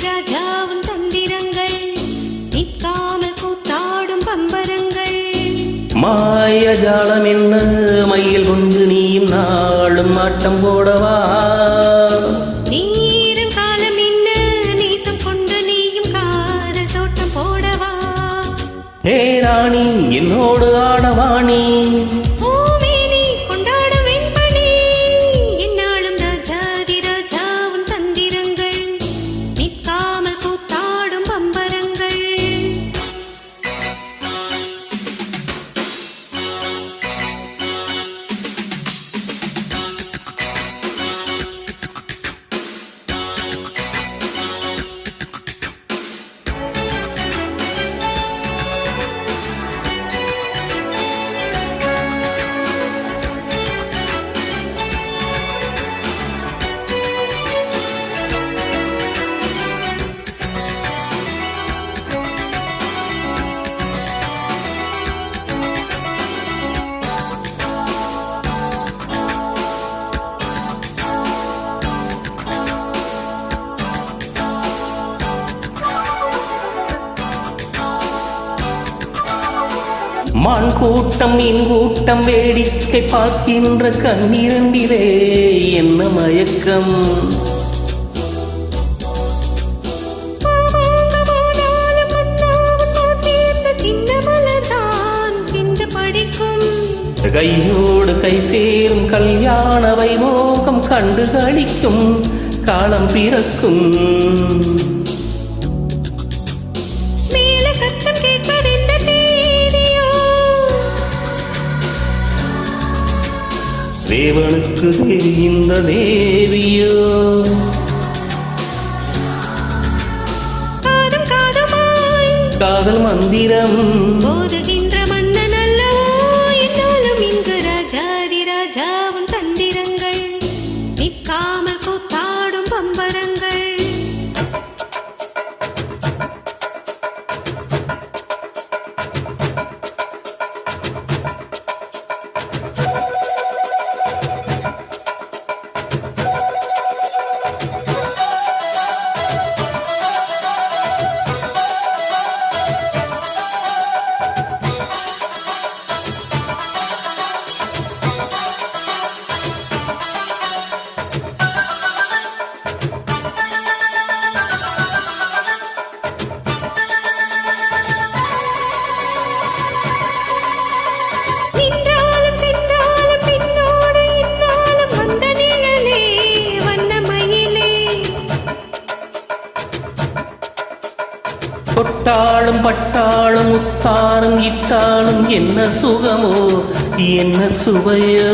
ராஜாவின் தந்திரங்கள் நிற்காமல் கூத்தாடும் பம்பரங்கள். மாயஜாலம் என்ன மயில் கொண்டு நீயும் நாளும் ஆட்டம் போடவா? நீரும் காலம் என்ன நீசம் கொண்டு நீயும் காதல் தோட்டம் போடவா? ஹே ராணி என்னோடு ஆடவாணி, மான் கூட்டம் மீன் கூட்டம் வேடிக்கை பார்க்கின்ற கண்ணிரண்டிலே என்ன மயக்கம்? கையோடு கை சேரும் கல்யாண வைபோகம் கண்டு களிக்கும் காலம் பிறக்கும். தேவனுக்கு தெரிந்த தேவியோ காதல் மந்திரம் போதுகின்ற மன்னன் அல்லவோ என்னாலும் இங்கு ராஜாதி ராஜாவின் தந்திரங்கள் நிற்காமல் கூத்தாடும் பம்பரங்கள். தொட்டாலும் பட்டாலும் உத்தாரும் இட்டாலும் என்ன சுகமோ என்ன சுவையோ.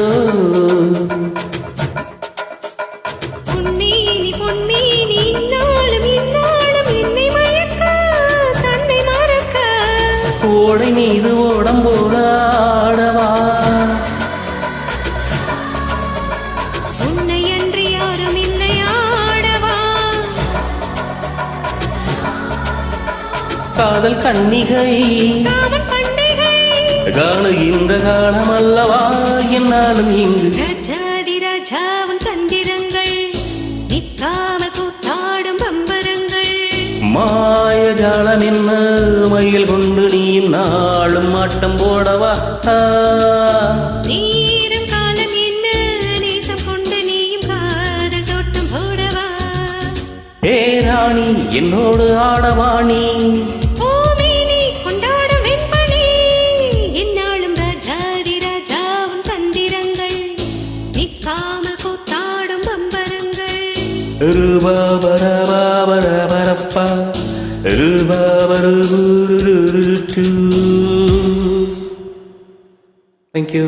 ஓடை மீது ஓடம் போல ஆடவா? உன்னையன்றி யாரும் இல்லை ஆடவா? காதல் கன்னிகை காணுகின்ற காலம் அல்லவா என்னாலும் இங்கு ராஜாதி ராஜாவின் தந்திரங்கள் நிற்காமல் கூத்தாடும் பம்பரங்கள். மாயஜாலம் என்ன மயில் கொண்டு நீயும் நாளும் ஆட்டம் போடவா? நீரும் காலம் என்ன நேசம் கொண்டு நீயும் காதல் தோட்டம் போடவா? ஏ ராணி என்னோடு ஆடவாணி, கொண்டாடும் வெண்பனி என்னாலும் ராஜாதி ராஜாவின் தந்திரங்கள் நிற்காமல் கூத்தாடும் பம்பரங்கள். ரூபாபரபாபரபரப்பா ரூபாபரு. Thank you.